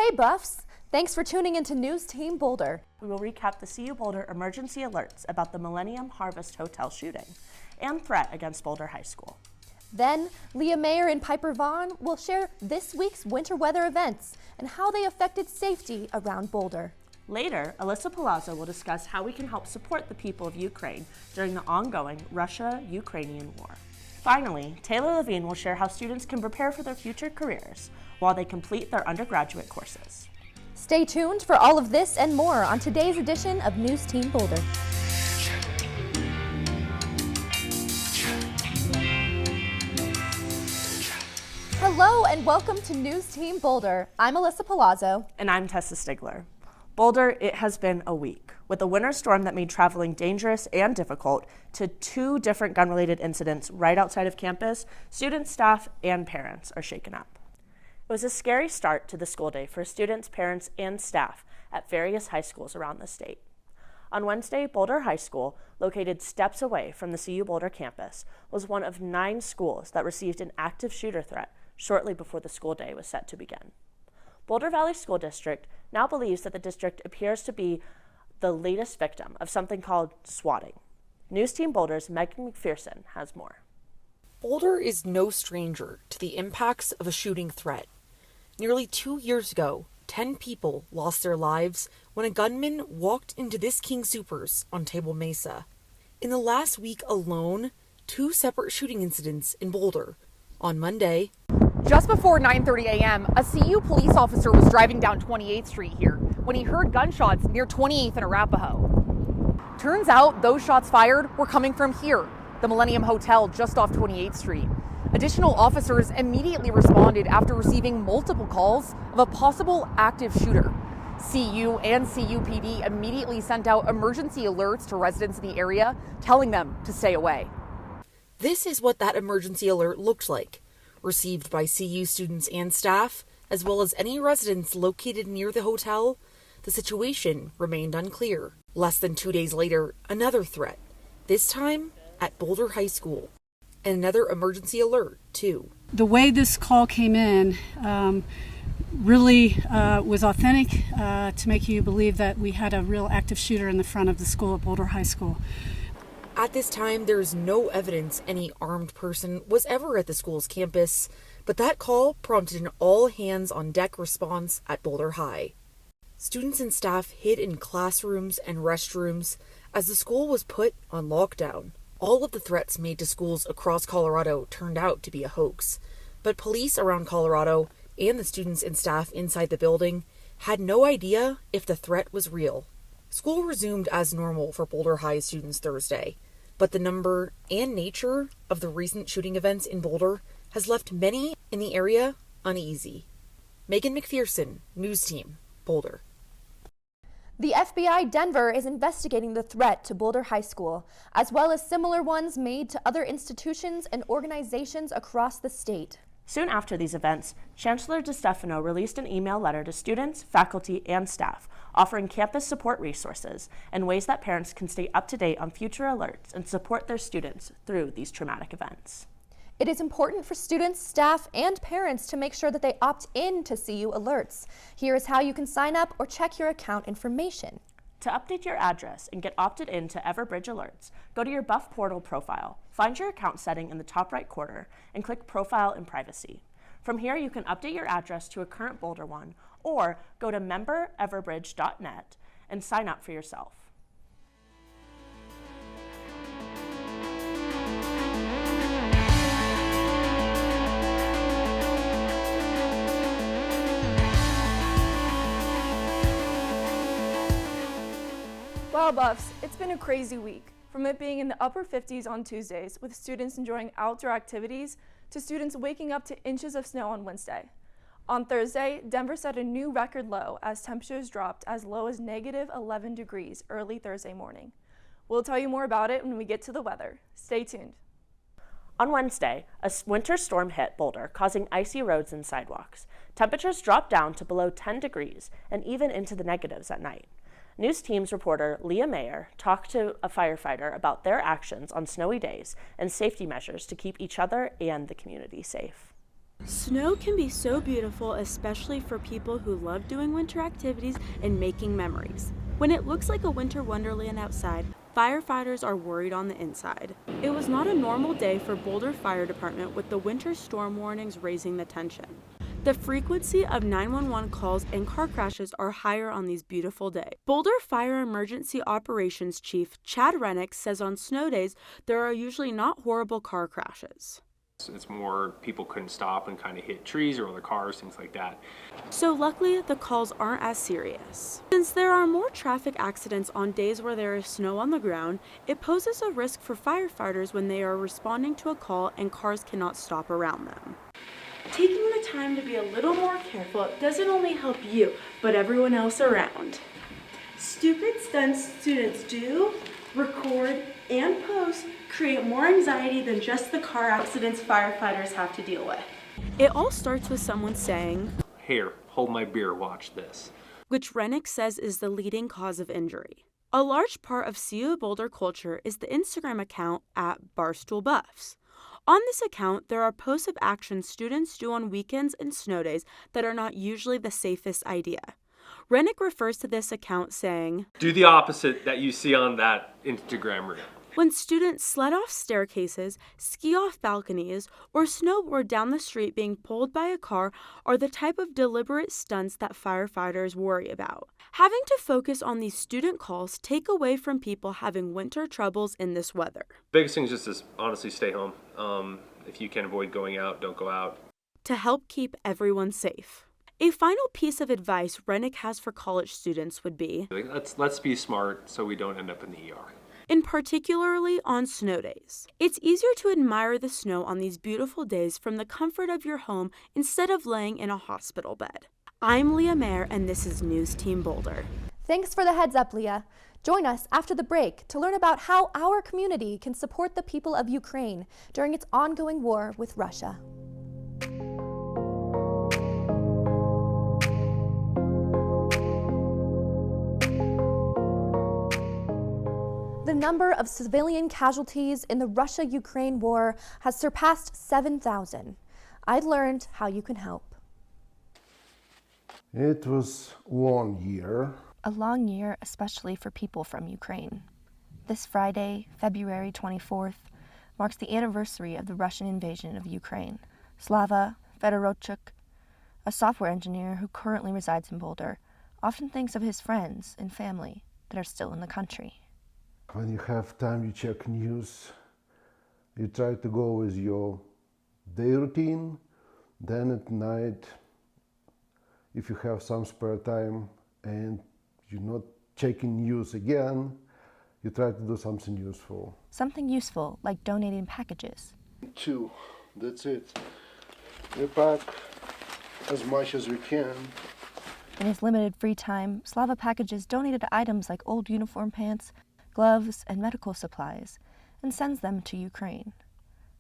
Hey Buffs! Thanks for tuning into NewsTeam Boulder. We will recap the CU Boulder emergency alerts about the Millennium Harvest Hotel shooting and threat against Boulder High School. Then, Leah Mayer and Piper Vaughn will share this week's winter weather events and how they affected safety around Boulder. Later, Alyssa Palazzo will discuss how we can help support the people of Ukraine during the ongoing Russia-Ukrainian war. Finally, Taylor Levine will share how students can prepare for their future careers while they complete their undergraduate courses. Stay tuned for all of this and more on today's edition of NewsTeam Boulder. Hello and welcome to NewsTeam Boulder. I'm Alyssa Palazzo. And I'm Tessa Stigler. Boulder, it has been a week, with a winter storm that made traveling dangerous and difficult to 2 different gun-related incidents right outside of campus. Students, staff, and parents are shaken up. It was a scary start to the school day for students, parents, and staff at various high schools around the state. On Wednesday, Boulder High School, located steps away from the CU Boulder campus, was one of 9 schools that received an active shooter threat shortly before the school day was set to begin. Boulder Valley School District now believes that the district appears to be the latest victim of something called swatting. NewsTeam Boulder's Megan McPherson has more. Boulder is no stranger to the impacts of a shooting threat. Nearly 2 years ago, 10 people lost their lives when a gunman walked into this King Soopers on Table Mesa. In the last week alone, 2 separate shooting incidents in Boulder. On Monday, just before 9:30 a.m., a CU police officer was driving down 28th Street here when he heard gunshots near 28th and Arapahoe. Turns out those shots fired were coming from here, the Millennium Hotel just off 28th Street. Additional officers immediately responded after receiving multiple calls of a possible active shooter. CU and CUPD immediately sent out emergency alerts to residents in the area, telling them to stay away. This is what that emergency alert looked like, received by CU students and staff, as well as any residents located near the hotel. The situation remained unclear. Less than 2 days later, another threat, this time at Boulder High School. And another emergency alert, too. The way this call came in really was authentic to make you believe that we had a real active shooter in the front of the school at Boulder High School. At this time, there is no evidence any armed person was ever at the school's campus, but that call prompted an all-hands-on-deck response at Boulder High. Students and staff hid in classrooms and restrooms as the school was put on lockdown. All of the threats made to schools across Colorado turned out to be a hoax, but police around Colorado and the students and staff inside the building had no idea if the threat was real. School resumed as normal for Boulder High students Thursday, but the number and nature of the recent shooting events in Boulder has left many in the area uneasy. Megan McPherson, NewsTeam, Boulder. The FBI Denver is investigating the threat to Boulder High School, as well as similar ones made to other institutions and organizations across the state. Soon after these events, Chancellor DeStefano released an email letter to students, faculty, and staff, offering campus support resources and ways that parents can stay up to date on future alerts and support their students through these traumatic events. It is important for students, staff, and parents to make sure that they opt in to CU alerts. Here is how you can sign up or check your account information. To update your address and get opted in to Everbridge alerts, go to your Buff Portal profile, find your account setting in the top right corner, and click Profile and Privacy. From here, you can update your address to a current Boulder one, or go to membereverbridge.net and sign up for yourself. Wow, Buffs, it's been a crazy week. From it being in the upper 50s on Tuesdays, with students enjoying outdoor activities, to students waking up to inches of snow on Wednesday. On Thursday, Denver set a new record low as temperatures dropped as low as -11 degrees early Thursday morning. We'll tell you more about it when we get to the weather. Stay tuned. On Wednesday, a winter storm hit Boulder, causing icy roads and sidewalks. Temperatures dropped down to below 10 degrees and even into the negatives at night. NewsTeam's reporter Leah Mayer talked to a firefighter about their actions on snowy days and safety measures to keep each other and the community safe. Snow can be so beautiful, especially for people who love doing winter activities and making memories. When it looks like a winter wonderland outside, firefighters are worried on the inside. It was not a normal day for Boulder Fire Department, with the winter storm warnings raising the tension. The frequency of 911 calls and car crashes are higher on these beautiful days. Boulder Fire Emergency Operations Chief Chad Rennick says on snow days there are usually not horrible car crashes. It's more people couldn't stop and kind of hit trees or other cars, things like that. So luckily, the calls aren't as serious. Since there are more traffic accidents on days where there is snow on the ground, it poses a risk for firefighters when they are responding to a call and cars cannot stop around them. Taking the time to be a little more careful doesn't only help you, but everyone else around. Stupid stunts students do, record, and post create more anxiety than just the car accidents firefighters have to deal with. It all starts with someone saying, "Here, hold my beer, watch this." Which Rennick says is the leading cause of injury. A large part of CU Boulder culture is the Instagram account @BarstoolBuffs. On this account, there are posts of actions students do on weekends and snow days that are not usually the safest idea. Rennick refers to this account saying, Do the opposite that you see on that Instagram reel. when students sled off staircases, ski off balconies, or snowboard down the street being pulled by a car are the type of deliberate stunts that firefighters worry about. Having to focus on these student calls take away from people having winter troubles in this weather. Biggest thing is just to honestly stay home. If you can avoid going out, don't go out. To help keep everyone safe. A final piece of advice Rennick has for college students would be, Let's be smart so we don't end up in the ER. and particularly on snow days. It's easier to admire the snow on these beautiful days from the comfort of your home instead of laying in a hospital bed. I'm Leah Mayer, and this is NewsTeam Boulder. Thanks for the heads up, Leah. Join us after the break to learn about how our community can support the people of Ukraine during its ongoing war with Russia. The number of civilian casualties in the Russia-Ukraine war has surpassed 7,000. I learned how you can help. It was one year. A long year, especially for people from Ukraine. This Friday, February 24th, marks the anniversary of the Russian invasion of Ukraine. Slava Fedorochuk, a software engineer who currently resides in Boulder, often thinks of his friends and family that are still in the country. When you have time, you check news. You try to go with your day routine. Then at night, if you have some spare time and you're not checking news again, you try to do something useful. Something useful, like donating packages. 2, that's it. We pack as much as we can. In his limited free time, Slava packages donated items like old uniform pants, gloves, and medical supplies, and sends them to Ukraine.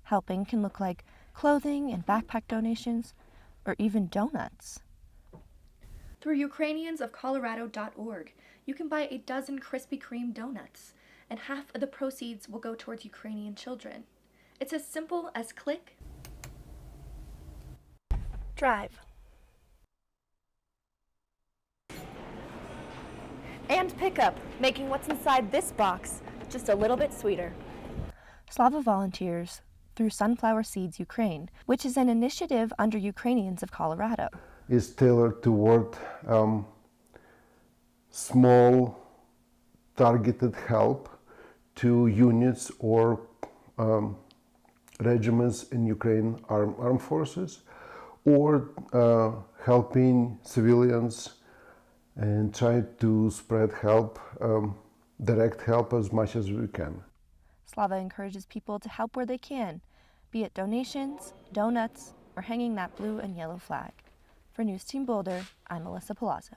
Helping can look like clothing and backpack donations, or even donuts. Through Ukrainiansofcolorado.org, you can buy a dozen Krispy Kreme donuts, and half of the proceeds will go towards Ukrainian children. It's as simple as click, drive, and pick up, making what's inside this box just a little bit sweeter. Slava volunteers through Sunflower Seeds Ukraine, which is an initiative under Ukrainians of Colorado. Is tailored toward small targeted help to units or regiments in Ukraine armed forces, or helping civilians and try to spread help, direct help as much as we can. Slava encourages people to help where they can, be it donations, donuts, or hanging that blue and yellow flag. For NewsTeam Boulder, I'm Melissa Palazzo.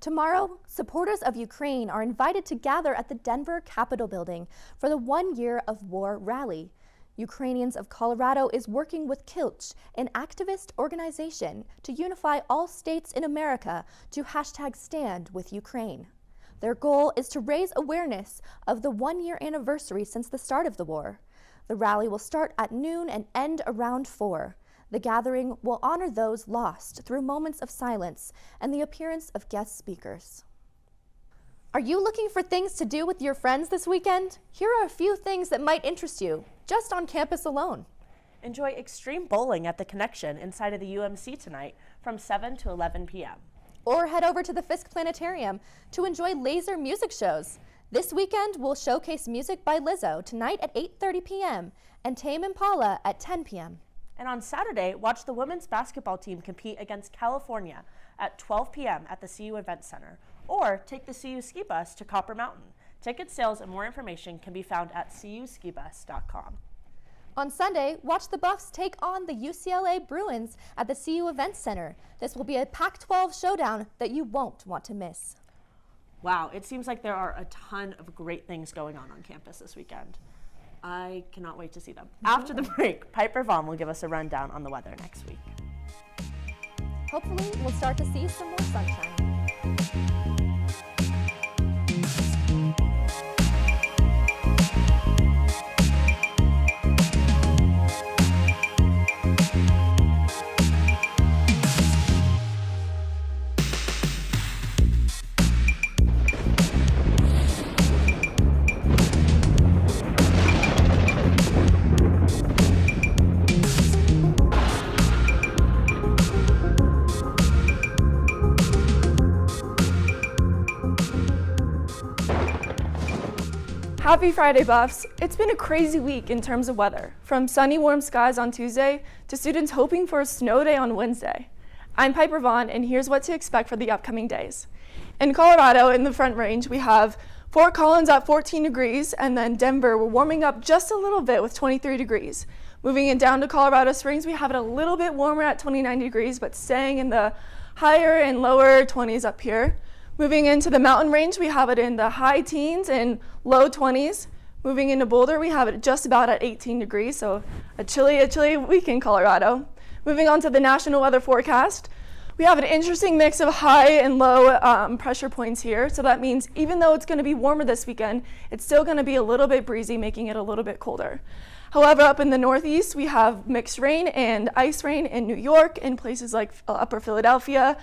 Tomorrow, supporters of Ukraine are invited to gather at the Denver Capitol building for the 1 Year of War rally. Ukrainians of Colorado is working with Kilch, an activist organization, to unify all states in America to #StandWithUkraine. Their goal is to raise awareness of the 1 year anniversary since the start of the war. The rally will start at noon and end around 4. The gathering will honor those lost through moments of silence and the appearance of guest speakers. Are you looking for things to do with your friends this weekend? Here are a few things that might interest you, just on campus alone. Enjoy extreme bowling at the Connection inside of the UMC tonight from 7 to 11 p.m. Or head over to the Fisk Planetarium to enjoy laser music shows. This weekend, we'll showcase music by Lizzo tonight at 8:30 p.m. and Tame Impala at 10 p.m. And on Saturday, watch the women's basketball team compete against California at 12 p.m. at the CU Event Center, or take the CU Ski Bus to Copper Mountain. Ticket sales and more information can be found at cuskibus.com. On Sunday, watch the Buffs take on the UCLA Bruins at the CU Event Center. This will be a Pac-12 showdown that you won't want to miss. Wow, it seems like there are a ton of great things going on campus this weekend. I cannot wait to see them. After the break, Piper Vaughn will give us a rundown on the weather next week. Hopefully, we'll start to see some more sunshine. Happy Friday, Buffs! It's been a crazy week in terms of weather, from sunny, warm skies on Tuesday to students hoping for a snow day on Wednesday. I'm Piper Vaughn, and here's what to expect for the upcoming days. In Colorado, in the Front Range, we have Fort Collins at 14 degrees, and then Denver, we're warming up just a little bit with 23 degrees. Moving it down to Colorado Springs, we have it a little bit warmer at 29 degrees, but staying in the higher and lower 20s up here. Moving into the mountain range, we have it in the high teens and low 20s. Moving into Boulder, we have it just about at 18 degrees, so a chilly week in Colorado. Moving on to the national weather forecast, we have an interesting mix of high and low pressure points here. So that means even though it's going to be warmer this weekend, it's still going to be a little bit breezy, making it a little bit colder. However, up in the Northeast, we have mixed rain and ice rain in New York and places like Upper Philadelphia.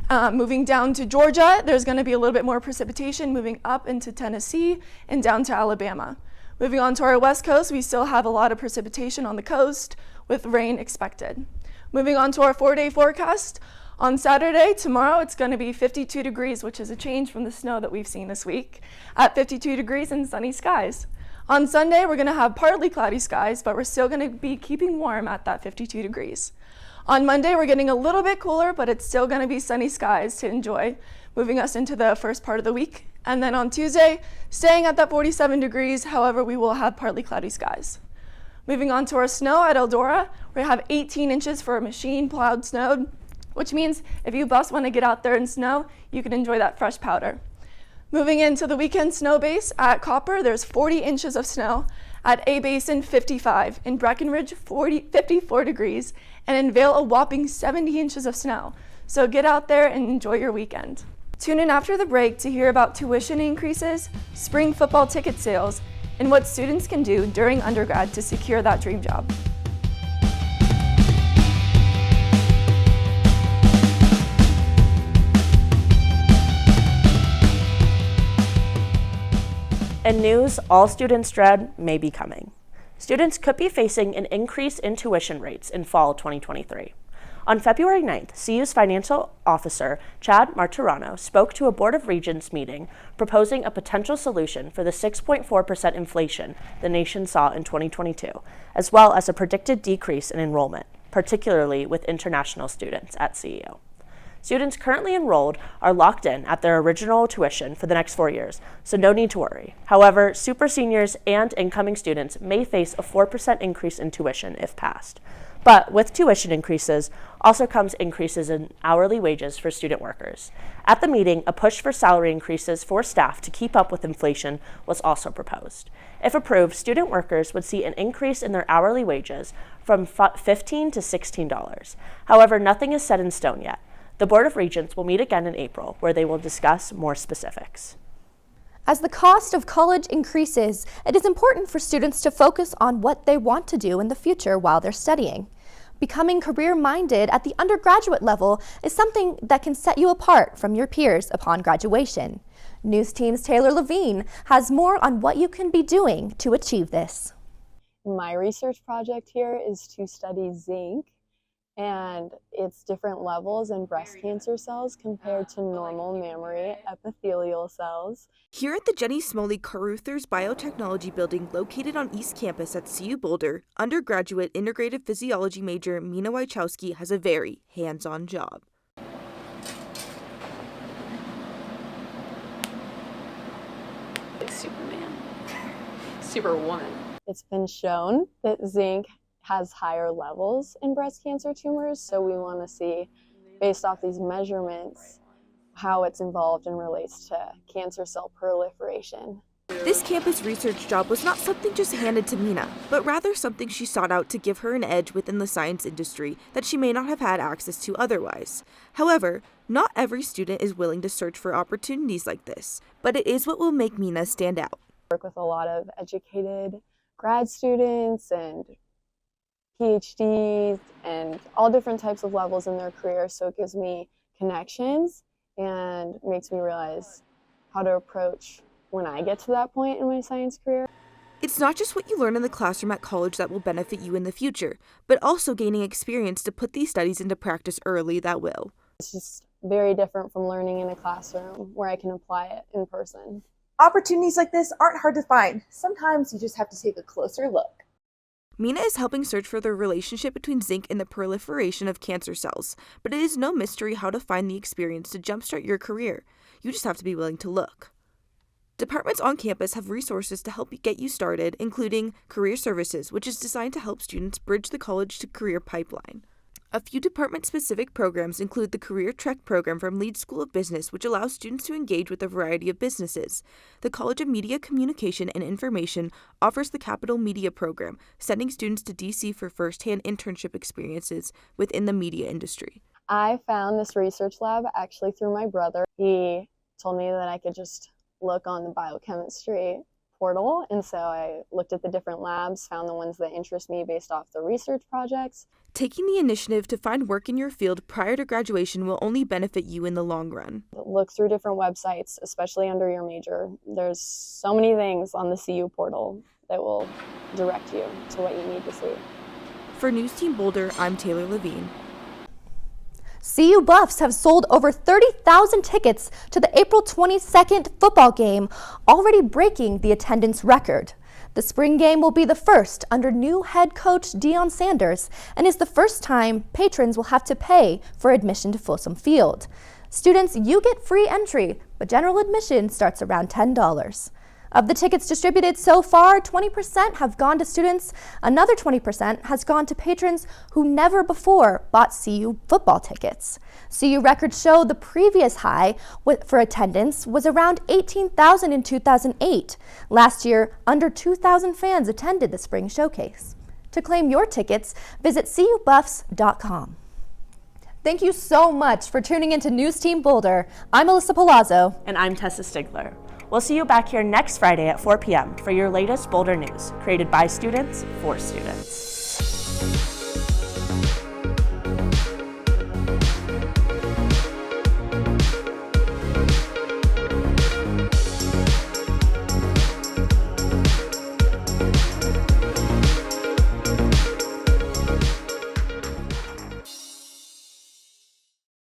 Moving down to Georgia, there's going to be a little bit more precipitation moving up into Tennessee and down to Alabama. Moving on to our west coast, we still have a lot of precipitation on the coast with rain expected. Moving on to our 4-day forecast, on Saturday, tomorrow, it's going to be 52 degrees, which is a change from the snow that we've seen this week, at 52 degrees and sunny skies. On Sunday, we're going to have partly cloudy skies, but we're still going to be keeping warm at that 52 degrees. On Monday, we're getting a little bit cooler, but it's still going to be sunny skies to enjoy, moving us into the first part of the week. And then on Tuesday, staying at that 47 degrees, however, we will have partly cloudy skies. Moving on to our snow at Eldora, we have 18 inches for a machine plowed snow, which means if you bus want to get out there and snow, you can enjoy that fresh powder. Moving into the weekend snow base at Copper, there's 40 inches of snow. At A Basin, 55. In Breckenridge, 54 degrees. And in Vail, a whopping 70 inches of snow. So get out there and enjoy your weekend. Tune in after the break to hear about tuition increases, spring football ticket sales, and what students can do during undergrad to secure that dream job. In news, all students dread may be coming. Students could be facing an increase in tuition rates in fall 2023. On February 9th, CU's financial officer, Chad Martirano, spoke to a Board of Regents meeting proposing a potential solution for the 6.4% inflation the nation saw in 2022, as well as a predicted decrease in enrollment, particularly with international students at CU. Students currently enrolled are locked in at their original tuition for the next 4 years, so no need to worry. However, super seniors and incoming students may face a 4% increase in tuition if passed. But with tuition increases also comes increases in hourly wages for student workers. At the meeting, a push for salary increases for staff to keep up with inflation was also proposed. If approved, student workers would see an increase in their hourly wages from $15 to $16. However, nothing is set in stone yet. The Board of Regents will meet again in April, where they will discuss more specifics. As the cost of college increases, it is important for students to focus on what they want to do in the future while they're studying. Becoming career-minded at the undergraduate level is something that can set you apart from your peers upon graduation. NewsTeam's Taylor Levine has more on what you can be doing to achieve this. My research project here is to study zinc and its different levels in breast cancer cells compared to normal mammary epithelial cells. Here at the Jenny Smalley Caruthers Biotechnology Building located on East Campus at CU Boulder, undergraduate integrative physiology major Mina Wachowski has a very hands-on job. Like Superman. Superwoman. It's been shown that zinc has higher levels in breast cancer tumors, so we want to see, based off these measurements, how it's involved and relates to cancer cell proliferation. This campus research job was not something just handed to Mina, but rather something she sought out to give her an edge within the science industry that she may not have had access to otherwise. However, not every student is willing to search for opportunities like this, but it is what will make Mina stand out. I work with a lot of educated grad students and PhDs and all different types of levels in their career, so it gives me connections and makes me realize how to approach when I get to that point in my science career. It's not just what you learn in the classroom at college that will benefit you in the future, but also gaining experience to put these studies into practice early that will. It's just very different from learning in a classroom where I can apply it in person. Opportunities like this aren't hard to find. Sometimes you just have to take a closer look. Mina is helping search for the relationship between zinc and the proliferation of cancer cells, but it is no mystery how to find the experience to jumpstart your career. You just have to be willing to look. Departments on campus have resources to help get you started, including Career Services, which is designed to help students bridge the college to career pipeline. A few department-specific programs include the Career Trek program from Leeds School of Business, which allows students to engage with a variety of businesses. The College of Media Communication and Information offers the Capital Media program, sending students to DC for first-hand internship experiences within the media industry. I found this research lab actually through my brother. He told me that I could just look on the biochemistry portal, and so I looked at the different labs, found the ones that interest me based off the research projects. Taking the initiative to find work in your field prior to graduation will only benefit you in the long run. Look through different websites, especially under your major. There's so many things on the CU portal that will direct you to what you need to see. For NewsTeam Boulder, I'm Taylor Levine. CU Buffs have sold over 30,000 tickets to the April 22nd football game, already breaking the attendance record. The spring game will be the first under new head coach Deion Sanders and is the first time patrons will have to pay for admission to Folsom Field. Students, you get free entry, but general admission starts around $10. Of the tickets distributed so far, 20% have gone to students. Another 20% has gone to patrons who never before bought CU football tickets. CU records show the previous high for attendance was around 18,000 in 2008. Last year, under 2,000 fans attended the spring showcase. To claim your tickets, visit cubuffs.com. Thank you so much for tuning into NewsTeam Boulder. I'm Alyssa Palazzo. And I'm Tessa Stigler. We'll see you back here next Friday at 4 p.m. for your latest Boulder news, created by students for students.